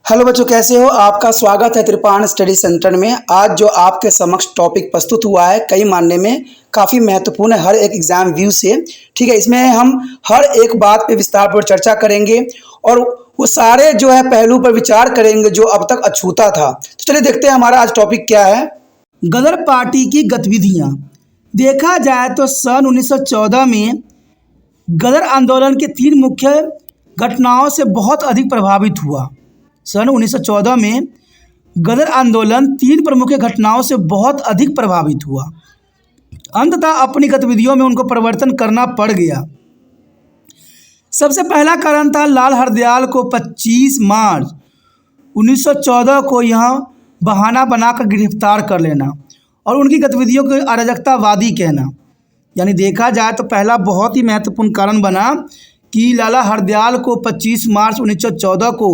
Hello बच्चों, कैसे हो? आपका स्वागत है त्रिपाण स्टडी सेंटर में। आज जो आपके समक्ष टॉपिक प्रस्तुत हुआ है कई मानने में काफ़ी महत्वपूर्ण है हर एक एग्जाम व्यू से। ठीक है, इसमें हम हर एक बात पे विस्तार पर चर्चा करेंगे और वो सारे जो है पहलू पर विचार करेंगे जो अब तक अछूता था। तो चलिए देखते हैं हमारा आज टॉपिक क्या है। गदर पार्टी की गतिविधियाँ। देखा जाए तो सन 1914 में गदर आंदोलन के 3 मुख्य घटनाओं से बहुत अधिक प्रभावित हुआ। सन 1914 में गदर आंदोलन 3 प्रमुख घटनाओं से बहुत अधिक प्रभावित हुआ। अंततः अपनी गतिविधियों में उनको परिवर्तन करना पड़ गया। सबसे पहला कारण था लाल हरदयाल को 25 मार्च 1914 को यहाँ बहाना बनाकर गिरफ्तार कर लेना और उनकी गतिविधियों को अराजकतावादी कहना। यानी देखा जाए तो पहला बहुत ही महत्वपूर्ण कारण बना कि लाला हरदयाल को 25 मार्च 1914 को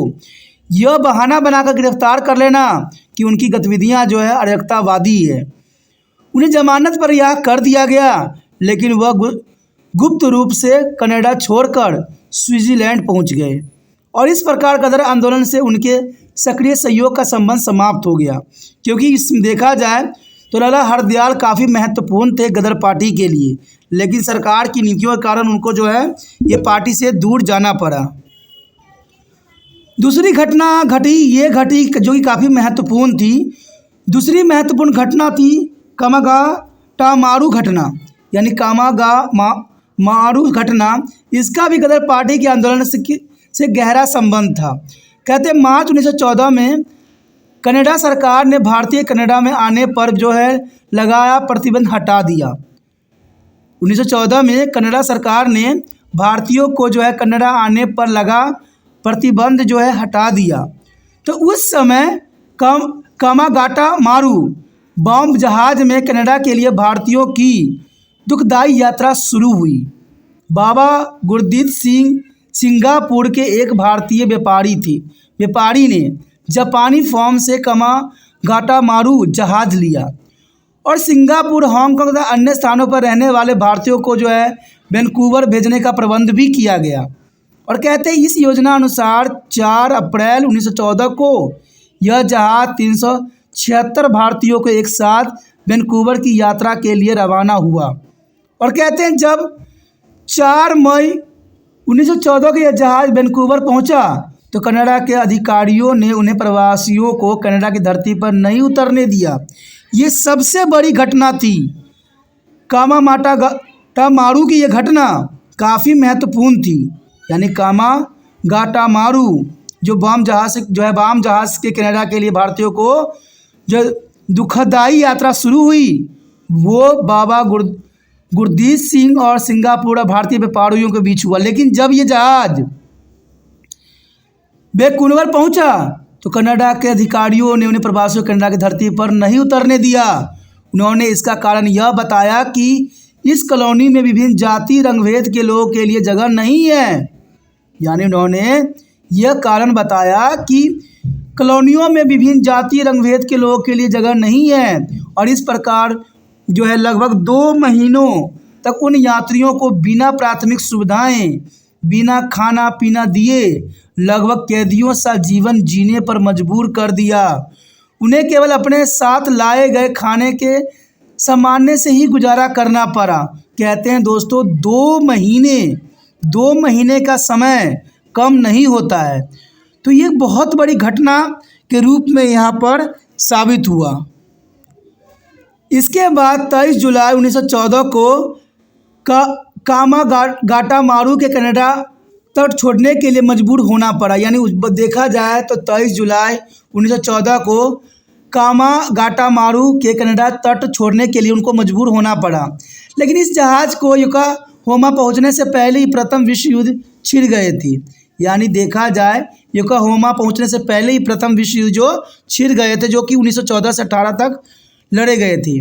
यह बहाना बनाकर गिरफ्तार कर लेना कि उनकी गतिविधियां जो है अराजकतावादी है। उन्हें जमानत पर रिहा कर दिया गया, लेकिन वह गुप्त रूप से कनाडा छोड़कर स्विट्जरलैंड पहुंच गए और इस प्रकार गदर आंदोलन से उनके सक्रिय सहयोग का संबंध समाप्त हो गया। क्योंकि इस देखा जाए तो लाला हरदयाल काफ़ी महत्वपूर्ण थे गदर पार्टी के लिए, लेकिन सरकार की नीतियों के कारण उनको जो है ये पार्टी से दूर जाना पड़ा। दूसरी घटना घटी जो कि काफ़ी महत्वपूर्ण थी। दूसरी महत्वपूर्ण घटना थी कामागाटामारू घटना, यानी कामागामारू घटना। इसका भी गदर पार्टी के आंदोलन से गहरा संबंध था। कहते मार्च 1914 में कनाडा सरकार ने भारतीय कनाडा में आने पर जो है लगाया प्रतिबंध हटा दिया। 1914 में कनाडा सरकार ने भारतीयों को जो है कनाडा आने पर लगा प्रतिबंध जो है हटा दिया। तो उस समय कामागाटामारू बॉम्ब जहाज में कनाडा के लिए भारतीयों की दुखदाई यात्रा शुरू हुई। बाबा गुरदीप सिंह सिंगापुर के एक भारतीय व्यापारी ने जापानी फॉर्म से कामागाटामारू जहाज लिया और सिंगापुर, हांगकांग तथा अन्य स्थानों पर रहने वाले भारतीयों को जो है वैंकूवर भेजने का प्रबंध भी किया गया। और कहते हैं इस योजना अनुसार 4 अप्रैल 1914 को यह जहाज 376 भारतीयों को एक साथ वैंकूवर की यात्रा के लिए रवाना हुआ। और कहते हैं जब 4 मई 1914 को यह जहाज वैंकूवर पहुंचा तो कनाडा के अधिकारियों ने उन्हें प्रवासियों को कनाडा की धरती पर नहीं उतरने दिया। ये सबसे बड़ी घटना थी। कामागाटामारू की यह घटना काफ़ी महत्वपूर्ण थी। यानी कामागाटामारू जो बम जहाज़ के कनाडा के लिए भारतीयों को जो दुखदाई यात्रा शुरू हुई, वो बाबा गुरदीप सिंह और सिंगापुर और भारतीय व्यापारियों के बीच हुआ। लेकिन जब ये जहाज वैंकूवर पहुंचा तो कनाडा के अधिकारियों ने उन्हें प्रवासियों कनाडा की धरती पर नहीं उतरने दिया। उन्होंने इसका कारण यह बताया कि इस कॉलोनी में विभिन्न जाति रंगभेद के लोगों के लिए जगह नहीं है। यानी उन्होंने यह कारण बताया कि कॉलोनियों में विभिन्न जाति रंगभेद के लोगों के लिए जगह नहीं है और इस प्रकार जो है लगभग 2 महीनों तक उन यात्रियों को बिना प्राथमिक सुविधाएं, बिना खाना पीना दिए लगभग कैदियों सा जीवन जीने पर मजबूर कर दिया। उन्हें केवल अपने साथ लाए गए खाने के सामान्य से ही गुजारा करना पड़ा। कहते हैं दोस्तों 2 महीने का समय कम नहीं होता है। तो ये बहुत बड़ी घटना के रूप में यहाँ पर साबित हुआ। इसके बाद 23 जुलाई 1914 को कामागाटामारू के कनाडा तट छोड़ने के लिए मजबूर होना पड़ा। यानी देखा जाए तो 23 जुलाई 1914 को कामागाटामारू के कनाडा तट छोड़ने के लिए उनको मजबूर होना पड़ा। लेकिन इस जहाज़ को योकोहामा पहुंचने से पहले ही प्रथम विश्व युद्ध छिड़ गए थे। यानी देखा जाए योकोहामा पहुंचने से पहले ही प्रथम विश्व युद्ध जो छिड़ गए थे, जो कि 1914 से 18 तक लड़े गए थे।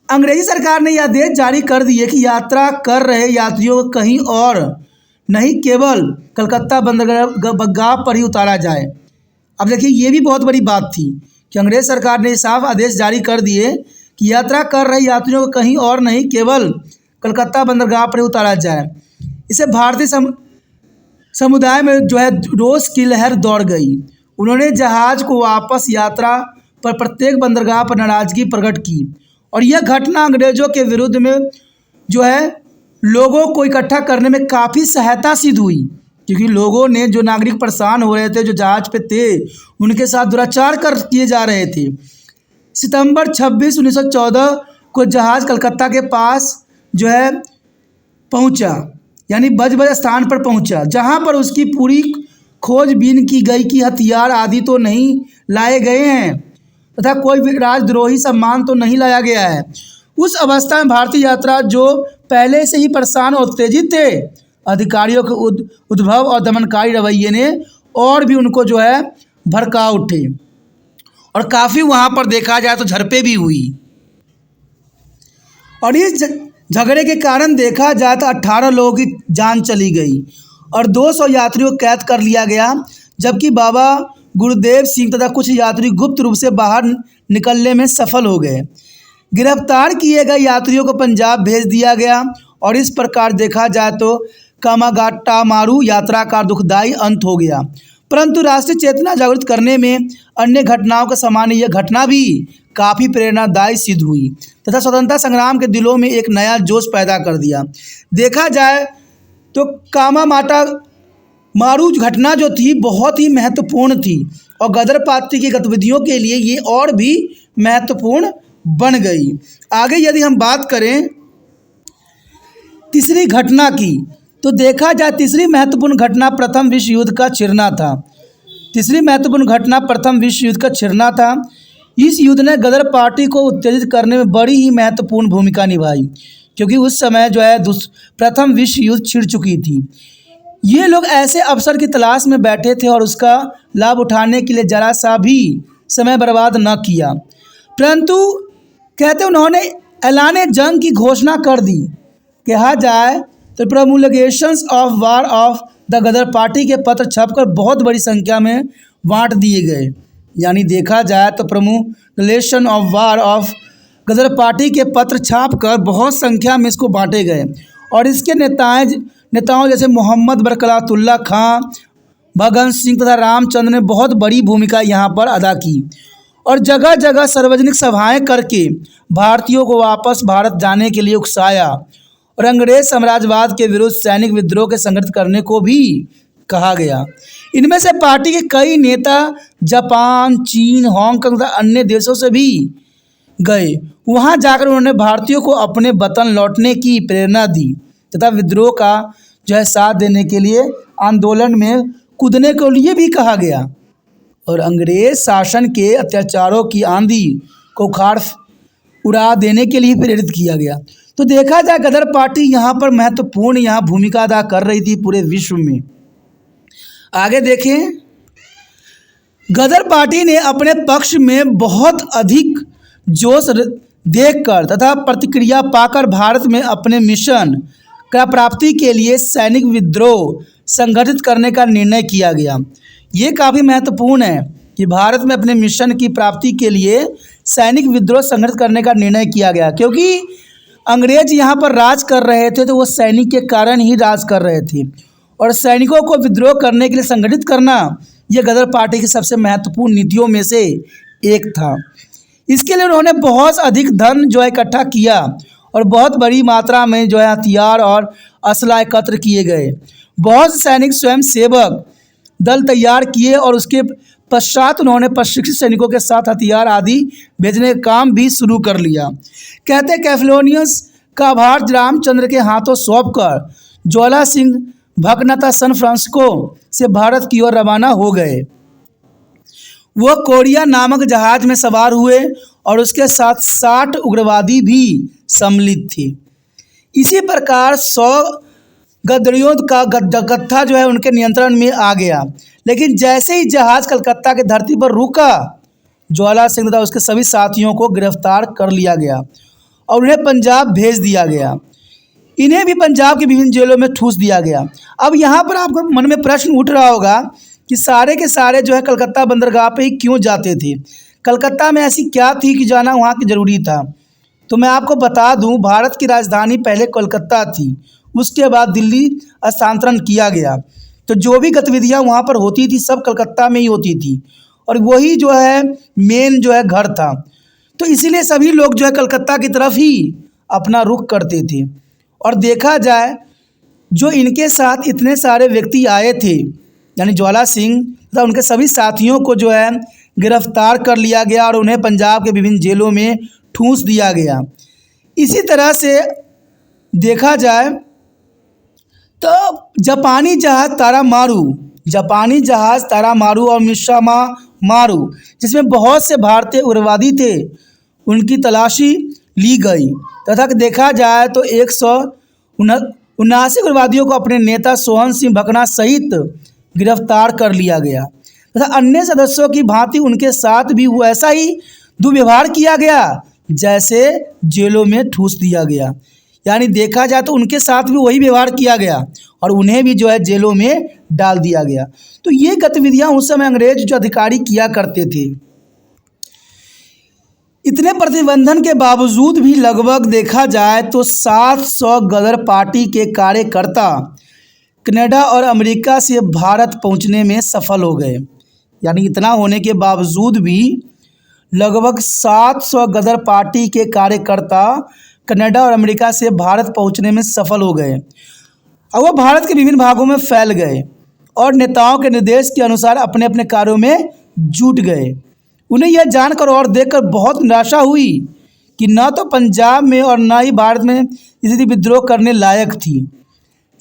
अंग्रेजी सरकार ने यह आदेश जारी कर दिए कि यात्रा कर रहे यात्रियों को कहीं और नहीं, केवल कलकत्ता बंदरगाह पर ही उतारा जाए। अब देखिए ये भी बहुत बड़ी बात थी कि अंग्रेज सरकार ने साफ आदेश जारी कर दिए कि यात्रा कर रहे यात्रियों को कहीं और नहीं, केवल कलकत्ता बंदरगाह पर ही उतारा जाए। इसे भारतीय समुदाय में जो है रोष की लहर दौड़ गई। उन्होंने जहाज़ को वापस यात्रा पर प्रत्येक बंदरगाह पर नाराज़गी प्रकट की और यह घटना अंग्रेज़ों के विरुद्ध में जो है लोगों को इकट्ठा करने में काफ़ी सहायता सिद्ध हुई, क्योंकि लोगों ने जो नागरिक परेशान हो रहे थे, जो जहाज़ पे थे, उनके साथ दुराचार किए जा रहे थे। सितंबर 26, 1914 को जहाज़ कलकत्ता के पास जो है पहुंचा, यानी बज स्थान पर पहुंचा, जहां पर उसकी पूरी खोजबीन की गई कि हथियार आदि तो नहीं लाए गए हैं तथा कोई भी राजद्रोही सम्मान तो नहीं लाया गया है। उस अवस्था में भारतीय यात्रा जो पहले से ही परेशान और उत्तेजित थे, अधिकारियों के उद्भव और दमनकारी रवैये ने और भी उनको जो है भड़का उठे और काफ़ी वहाँ पर देखा जाए तो झड़पें भी हुई। और इस झगड़े के कारण देखा जाए तो 18 लोगों की जान चली गई और 200 यात्रियों को कैद कर लिया गया, जबकि बाबा गुरुदेव सिंह तथा कुछ यात्री गुप्त रूप से बाहर निकलने में सफल हो गए। गिरफ्तार किए गए यात्रियों को पंजाब भेज दिया गया और इस प्रकार देखा जाए तो कामागाटामारू यात्रा का दुखदायी अंत हो गया। परंतु राष्ट्रीय चेतना जागृत करने में अन्य घटनाओं के समान यह घटना भी काफ़ी प्रेरणादायी सिद्ध हुई तथा स्वतंत्रता संग्राम के दिलों में एक नया जोश पैदा कर दिया। देखा जाए तो कामागाटामारू घटना जो थी बहुत ही महत्वपूर्ण थी और गदर पार्टी की गतिविधियों के लिए ये और भी महत्वपूर्ण बन गई। आगे यदि हम बात करें तीसरी घटना की, तो देखा जाए तीसरी महत्वपूर्ण घटना प्रथम विश्व युद्ध का छिड़ना था। तीसरी महत्वपूर्ण घटना प्रथम विश्व युद्ध का छिड़ना था। इस युद्ध ने गदर पार्टी को उत्तेजित करने में बड़ी ही महत्वपूर्ण भूमिका निभाई, क्योंकि उस समय जो है प्रथम विश्व युद्ध छिड़ चुकी थी। ये लोग ऐसे अवसर की तलाश में बैठे थे और उसका लाभ उठाने के लिए जरा सा भी समय बर्बाद न किया, परंतु कहते उन्होंने ऐलान जंग की घोषणा कर दी। कहा जाए तो promulgations of war of the Ghadar party के पत्र छपकर बहुत बड़ी संख्या में बांट दिए गए। यानी देखा जाए तो promulgation of war of Ghadar party के पत्र छापकर बहुत संख्या में इसको बांटे गए और इसके नेताओं जैसे मोहम्मद बरकतुल्लाह खां, भगत सिंह तथा रामचंद्र ने बहुत बड़ी भूमिका यहाँ पर अदा की और जगह जगह सार्वजनिक सभाएं करके भारतीयों को वापस भारत जाने के लिए उकसाया और अंग्रेज साम्राज्यवाद के विरुद्ध सैनिक विद्रोह के संगठित करने को भी कहा गया। इनमें से पार्टी के कई नेता जापान, चीन, हांगकांग तथा अन्य देशों से भी गए। वहां जाकर उन्होंने भारतीयों को अपने वतन लौटने की प्रेरणा दी तथा विद्रोह का जो है साथ देने के लिए आंदोलन में कूदने के लिए भी कहा गया और अंग्रेज शासन के अत्याचारों की आंधी को उखाड़ उड़ा देने के लिए प्रेरित किया गया। तो देखा जाए गदर पार्टी यहाँ पर महत्वपूर्ण यहाँ भूमिका अदा कर रही थी पूरे विश्व में। आगे देखें, गदर पार्टी ने अपने पक्ष में बहुत अधिक जोश देखकर तथा प्रतिक्रिया पाकर भारत में अपने मिशन का प्राप्ति के लिए सैनिक विद्रोह संगठित करने का निर्णय किया गया। ये काफ़ी महत्वपूर्ण है कि भारत में अपने मिशन की प्राप्ति के लिए सैनिक विद्रोह संगठित करने का निर्णय किया गया, क्योंकि अंग्रेज यहाँ पर राज कर रहे थे तो वो सैनिक के कारण ही राज कर रहे थे और सैनिकों को विद्रोह करने के लिए संगठित करना ये गदर पार्टी की सबसे महत्वपूर्ण नीतियों में से एक था। इसके लिए उन्होंने बहुत अधिक धन जो है इकट्ठा किया और बहुत बड़ी मात्रा में जो है हथियार और असला एकत्र किए गए। बहुत से सैनिक स्वयं सेवक दल तैयार किए और उसके पश्चात उन्होंने प्रशिक्षित सैनिकों के साथ हथियार आदि भेजने का काम भी शुरू कर लिया। कहते कैफलोनियस का भार रामचंद्र के हाथों सौंपकर ज्वाला सिंह भकनता सैन फ्रांसिस्को से भारत की ओर रवाना हो गए। वो कोरिया नामक जहाज में सवार हुए और उसके साथ 60 उग्रवादी भी सम्मिलित थे। इसी प्रकार 100 गद्रियों का गत्था जो है उनके नियंत्रण में आ गया, लेकिन जैसे ही जहाज़ कलकत्ता की धरती पर रुका, ज्वाला सिंह तथा उसके सभी साथियों को गिरफ्तार कर लिया गया और उन्हें पंजाब भेज दिया गया। इन्हें भी पंजाब की विभिन्न जेलों में ठूस दिया गया। अब यहाँ पर आपको मन में प्रश्न उठ रहा होगा कि सारे के सारे जो है कलकत्ता बंदरगाह पे ही क्यों जाते थे, कलकत्ता में ऐसी क्या थी कि जाना वहाँ की ज़रूरी था। तो मैं आपको बता दूं, भारत की राजधानी पहले कोलकाता थी, उसके बाद दिल्ली स्थानांतरण किया गया। तो जो भी गतिविधियां वहाँ पर होती थी सब कलकत्ता में ही होती थी, और वही जो है मेन जो है घर था। तो इसीलिए सभी लोग जो है कलकत्ता की तरफ ही अपना रुख करते थे। और देखा जाए जो इनके साथ इतने सारे व्यक्ति आए थे, यानी ज्वाला सिंह तथा उनके सभी साथियों को जो है गिरफ्तार कर लिया गया और उन्हें पंजाब के विभिन्न जेलों में ठूंस दिया गया। इसी तरह से देखा जाए तो जापानी जहाज़ तारामारू और मिशामा मारू, जिसमें बहुत से भारतीय उग्रवादी थे, उनकी तलाशी ली गई तथा देखा जाए तो 179 उग्रवादियों को अपने नेता सोहन सिंह भकना सहित गिरफ्तार कर लिया गया तथा अन्य सदस्यों की भांति उनके साथ भी वैसा ही दुर्व्यवहार किया गया जैसे जेलों में ठूस दिया गया। यानी देखा जाए तो उनके साथ भी वही व्यवहार किया गया और उन्हें भी जो है जेलों में डाल दिया गया। तो ये गतिविधियां उस समय अंग्रेज जो अधिकारी किया करते थे। इतने प्रतिबंधन के बावजूद भी लगभग देखा जाए तो 700 गदर पार्टी के कार्यकर्ता कनाडा और अमेरिका से भारत पहुंचने में सफल हो गए। यानी इतना होने के बावजूद भी लगभग 700 गदर पार्टी के कार्यकर्ता कनाडा और अमेरिका से भारत पहुंचने में सफल हो गए और वह भारत के विभिन्न भागों में फैल गए और नेताओं के निर्देश के अनुसार अपने अपने कार्यों में जुट गए। उन्हें यह जानकर और देखकर बहुत निराशा हुई कि न तो पंजाब में और न ही भारत में स्थिति विद्रोह करने लायक थी।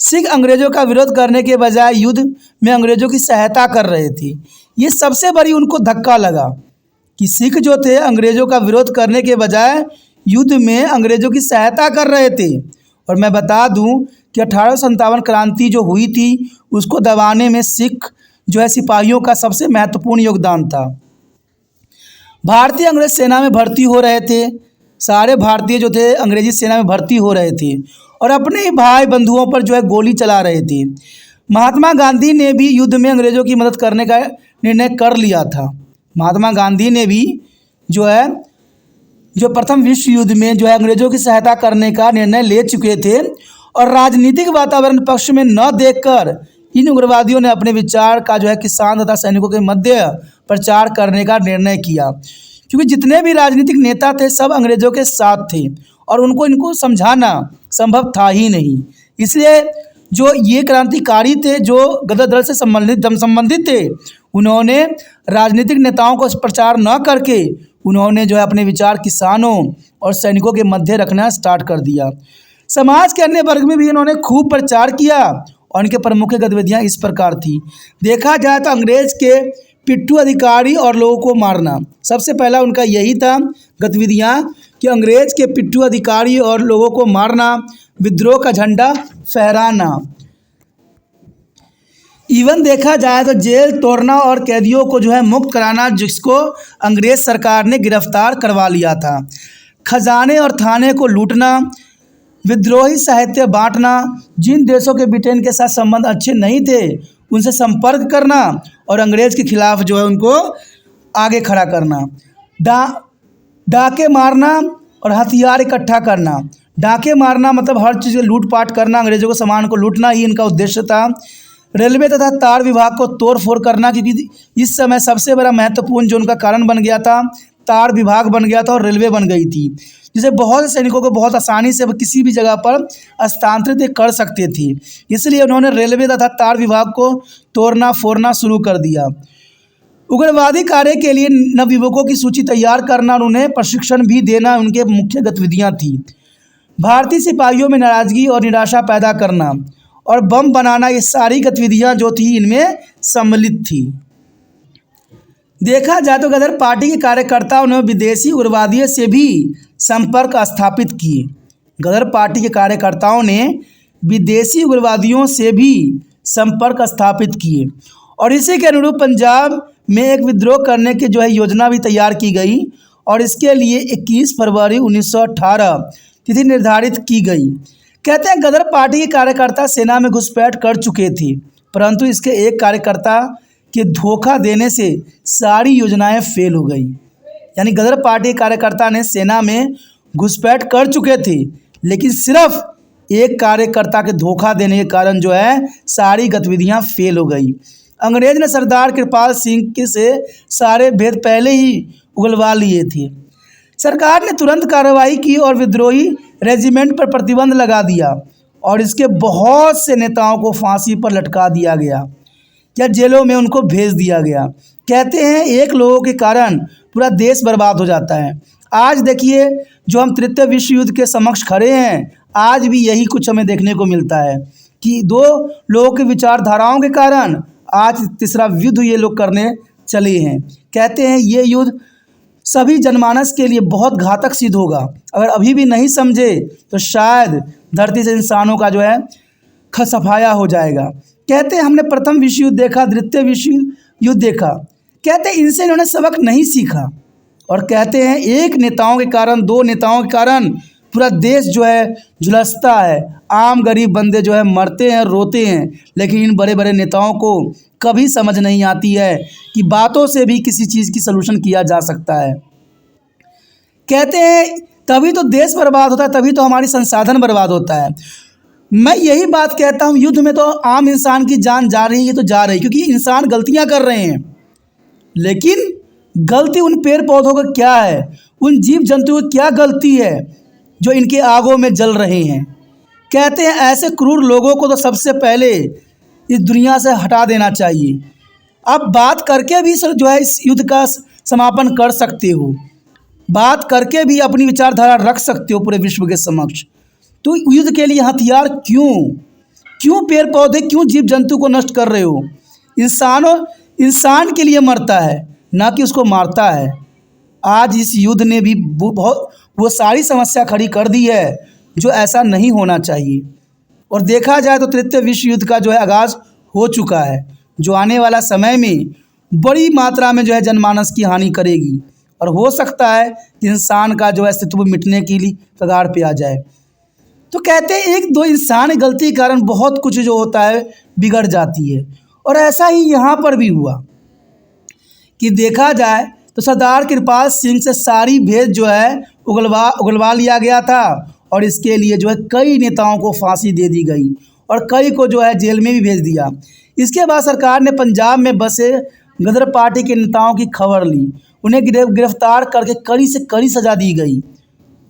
सिख अंग्रेजों का विरोध करने के बजाय युद्ध में अंग्रेजों की सहायता कर रहे थे। ये सबसे बड़ी उनको धक्का लगा कि सिख जो थे अंग्रेजों का विरोध करने के बजाय युद्ध में अंग्रेजों की सहायता कर रहे थे। और मैं बता दूं कि 1857 क्रांति जो हुई थी उसको दबाने में सिख जो है सिपाहियों का सबसे महत्वपूर्ण योगदान था। भारतीय अंग्रेज सेना में भर्ती हो रहे थे, सारे भारतीय जो थे अंग्रेजी सेना में भर्ती हो रहे थे और अपने ही भाई बंधुओं पर जो है गोली चला रहे थे। महात्मा गांधी ने भी युद्ध में अंग्रेजों की मदद करने का निर्णय कर लिया था। महात्मा गांधी ने भी जो प्रथम विश्व युद्ध में जो है अंग्रेजों की सहायता करने का निर्णय ले चुके थे और राजनीतिक वातावरण पक्ष में न देखकर इन उग्रवादियों ने अपने विचार का जो है किसान तथा सैनिकों के मध्य प्रचार करने का निर्णय किया, क्योंकि जितने भी राजनीतिक नेता थे सब अंग्रेजों के साथ थे और इनको समझाना संभव था ही नहीं। इसलिए जो ये क्रांतिकारी थे जो गदर दल से संबंधित थे, उन्होंने राजनीतिक नेताओं को प्रचार न करके उन्होंने जो है अपने विचार किसानों और सैनिकों के मध्य रखना स्टार्ट कर दिया। समाज के अन्य वर्ग में भी इन्होंने खूब प्रचार किया और इनके प्रमुख गतिविधियां इस प्रकार थी। देखा जाए तो अंग्रेज के पिट्ठू अधिकारी और लोगों को मारना सबसे पहला उनका यही था गतिविधियां कि अंग्रेज के पिट्ठू अधिकारी और लोगों को मारना, विद्रोह का झंडा फहराना। इवन देखा जाए तो जेल तोड़ना और कैदियों को जो है मुक्त कराना, जिसको अंग्रेज सरकार ने गिरफ्तार करवा लिया था। खजाने और थाने को लूटना, विद्रोही साहित्य बांटना, जिन देशों के ब्रिटेन के साथ संबंध अच्छे नहीं थे उनसे संपर्क करना और अंग्रेज के खिलाफ जो है उनको आगे खड़ा करना। डाके मारना और हथियार इकट्ठा करना। डाके मारना मतलब हर चीज़ लूटपाट करना, अंग्रेजों को सामान को लूटना ही इनका उद्देश्य था। रेलवे तथा तार विभाग को तोड़ फोड़ करना, क्योंकि इस समय सबसे बड़ा महत्वपूर्ण जो उनका कारण बन गया था तार विभाग बन गया था और रेलवे बन गई थी, जिसे बहुत से सैनिकों को बहुत आसानी से किसी भी जगह पर स्थानांतरित कर सकते थे। इसलिए उन्होंने रेलवे तथा तार विभाग को तोड़ना फोड़ना शुरू कर दिया। उग्रवादी कार्य के लिए नवयुवकों की सूची तैयार करना और उन्हें प्रशिक्षण भी देना उनके मुख्य गतिविधियां थी। भारतीय सिपाहियों में नाराजगी और निराशा पैदा करना और बम बनाना, ये सारी गतिविधियां जो थी इनमें सम्मिलित थी। देखा जाए तो गदर पार्टी के कार्यकर्ताओं ने विदेशी उग्रवादियों से भी संपर्क स्थापित किए। गदर पार्टी के कार्यकर्ताओं ने विदेशी उग्रवादियों से भी संपर्क स्थापित किए और इसी के अनुरूप पंजाब में एक विद्रोह करने की जो है योजना भी तैयार की गई और इसके लिए 21 फरवरी 1918 तिथि निर्धारित की गई। कहते हैं गदर पार्टी के कार्यकर्ता सेना में घुसपैठ कर चुके थे, परंतु इसके एक कार्यकर्ता के धोखा देने से सारी योजनाएं फेल हो गई। यानी गदर पार्टी कार्यकर्ता ने सेना में घुसपैठ कर चुके थे, लेकिन सिर्फ एक कार्यकर्ता के धोखा देने के कारण जो है सारी गतिविधियां फेल हो गई। अंग्रेज ने सरदार कृपाल सिंह के से सारे भेद पहले ही उगलवा लिए थे। सरकार ने तुरंत कार्रवाई की और विद्रोही रेजिमेंट पर प्रतिबंध लगा दिया और इसके बहुत से नेताओं को फांसी पर लटका दिया गया या जेलों में उनको भेज दिया गया। कहते हैं एक लोगों के कारण पूरा देश बर्बाद हो जाता है। आज देखिए जो हम तृतीय विश्व युद्ध के समक्ष खड़े हैं, आज भी यही कुछ हमें देखने को मिलता है कि दो लोगों की विचारधाराओं के कारण आज तीसरा युद्ध ये लोग करने चले हैं। कहते हैं ये युद्ध सभी जनमानस के लिए बहुत घातक सिद्ध होगा। अगर अभी भी नहीं समझे तो शायद धरती से इंसानों का जो है सफाया हो जाएगा। कहते हैं हमने प्रथम विश्व युद्ध देखा, द्वितीय विश्व युद्ध देखा, कहते हैं इनसे इन्होंने सबक नहीं सीखा। और कहते हैं एक नेताओं के कारण, दो नेताओं के कारण पूरा देश जो है झुलसता है, आम गरीब बंदे जो है मरते हैं, रोते हैं। लेकिन इन बड़े बड़े नेताओं को कभी समझ नहीं आती है कि बातों से भी किसी चीज़ की सलूशन किया जा सकता है। कहते हैं तभी तो देश बर्बाद होता है, तभी तो हमारी संसाधन बर्बाद होता है। मैं यही बात कहता हूँ, युद्ध में तो आम इंसान की जान जा रही है तो जा रही, क्योंकि इंसान गलतियाँ कर रहे हैं। लेकिन गलती उन पेड़ पौधों का क्या है, उन जीव जंतुओं की क्या गलती है जो इनके आगों में जल रहे हैं। कहते हैं ऐसे क्रूर लोगों को तो सबसे पहले इस दुनिया से हटा देना चाहिए। आप बात करके भी जो है इस युद्ध का समापन कर सकते हो, बात करके भी अपनी विचारधारा रख सकते हो पूरे विश्व के समक्ष। तो युद्ध के लिए हथियार क्यों पेड़ पौधे, क्यों जीव जंतु को नष्ट कर रहे हो? इंसान के लिए मरता है, ना कि उसको मारता है। आज इस युद्ध ने भी बहुत वो सारी समस्या खड़ी कर दी है जो ऐसा नहीं होना चाहिए। और देखा जाए तो तृतीय विश्व युद्ध का जो है आगाज़ हो चुका है, जो आने वाला समय में बड़ी मात्रा में जो है जनमानस की हानि करेगी और हो सकता है कि इंसान का जो है अस्तित्व मिटने के लिए कगार पे आ जाए। तो कहते हैं एक दो इंसान गलती के कारण बहुत कुछ जो होता है बिगड़ जाती है। और ऐसा ही यहाँ पर भी हुआ कि देखा जाए तो सरदार कृपाल सिंह से सारी भेद जो है उगलवा लिया गया था और इसके लिए जो है कई नेताओं को फांसी दे दी गई और कई को जो है जेल में भी भेज दिया। इसके बाद सरकार ने पंजाब में बसे गदर पार्टी के नेताओं की खबर ली, उन्हें गिरफ्तार करके कड़ी से कड़ी सज़ा दी गई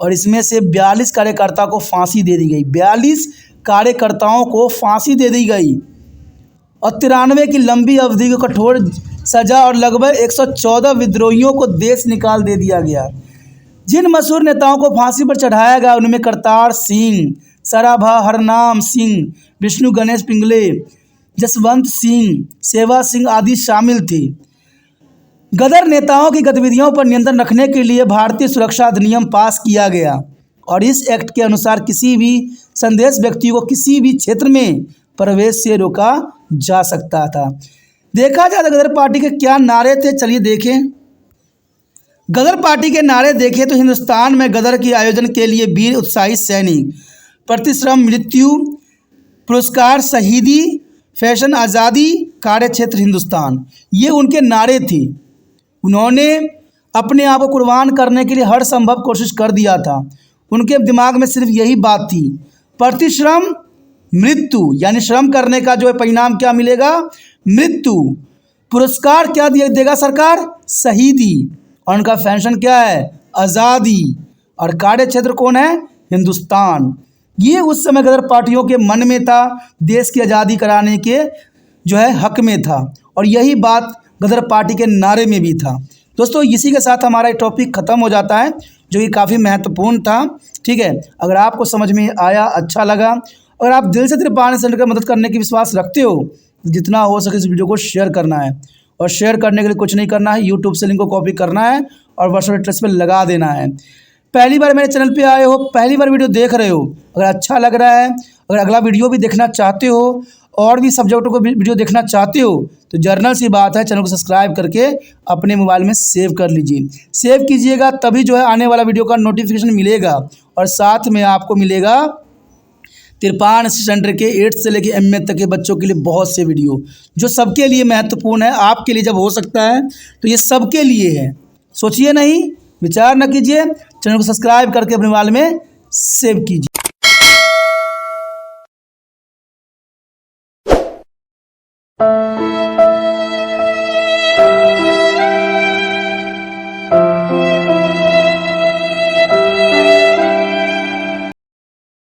और इसमें से 42 कार्यकर्ता को फांसी दे दी गई। 42 कार्यकर्ताओं को फांसी दे दी गई और 93 की लंबी अवधि को कठोर सजा और लगभग 114 विद्रोहियों को देश निकाल दे दिया गया। जिन मशहूर नेताओं को फांसी पर चढ़ाया गया उनमें करतार सिंह, सराभा हरनाम सिंह, विष्णु गणेश पिंगले, जसवंत सिंह, सेवा सिंह आदि शामिल थे। गदर नेताओं की गतिविधियों पर नियंत्रण रखने के लिए भारतीय सुरक्षा अधिनियम पास किया गया और इस एक्ट के अनुसार किसी भी संदेश व्यक्ति को किसी भी क्षेत्र में प्रवेश से रोका जा सकता था। देखा जाए तो गदर पार्टी के क्या नारे थे, चलिए देखें। गदर पार्टी के नारे देखें तो हिंदुस्तान में गदर के आयोजन के लिए वीर उत्साही सैनिक, प्रतिश्रम मृत्यु, पुरस्कार शहीदी, फैशन आज़ादी, कार्य क्षेत्र हिंदुस्तान, ये उनके नारे थे। उन्होंने अपने आप को कुर्बान करने के लिए हर संभव कोशिश कर दिया था। उनके दिमाग में सिर्फ यही बात थी, प्रतिश्रम मृत्यु, यानी श्रम करने का जो है परिणाम क्या मिलेगा, मृत्यु। पुरस्कार क्या देगा सरकार, शहीदी। और उनका फैशन क्या है, आज़ादी। और कार्य क्षेत्र कौन है, हिंदुस्तान। ये उस समय गदर पार्टियों के मन में था, देश की आज़ादी कराने के जो है हक में था और यही बात गदर पार्टी के नारे में भी था। दोस्तों इसी के साथ हमारा टॉपिक ख़त्म हो जाता है जो कि काफ़ी महत्वपूर्ण था। ठीक है, अगर आपको समझ में आया, अच्छा लगा, अगर आप दिल से त्रिपाठी सेंटर का मदद करने की विश्वास रखते हो तो जितना हो सके इस वीडियो को शेयर करना है और शेयर करने के लिए कुछ नहीं करना है, यूट्यूब से लिंक को कॉपी करना है और व्हाट्सएप एड्रेस पर लगा देना है। पहली बार मेरे चैनल पे आए हो, पहली बार वीडियो देख रहे हो, अगर अच्छा लग रहा है, अगर अगला वीडियो भी देखना चाहते हो और भी सब्जेक्टों को वीडियो देखना चाहते हो तो जर्नल सी बात है, चैनल को सब्सक्राइब करके अपने मोबाइल में सेव कर लीजिए। सेव कीजिएगा तभी जो है आने वाला वीडियो का नोटिफिकेशन मिलेगा और साथ में आपको मिलेगा त्रिपाठी सेंटर के 8 से लेकर MA तक के बच्चों के लिए बहुत से वीडियो जो सबके लिए महत्वपूर्ण है। आपके लिए जब हो सकता है तो ये सबके लिए है। सोचिए नहीं, विचार न कीजिए, चैनल को सब्सक्राइब करके अपने मोबाइल में सेव कीजिए।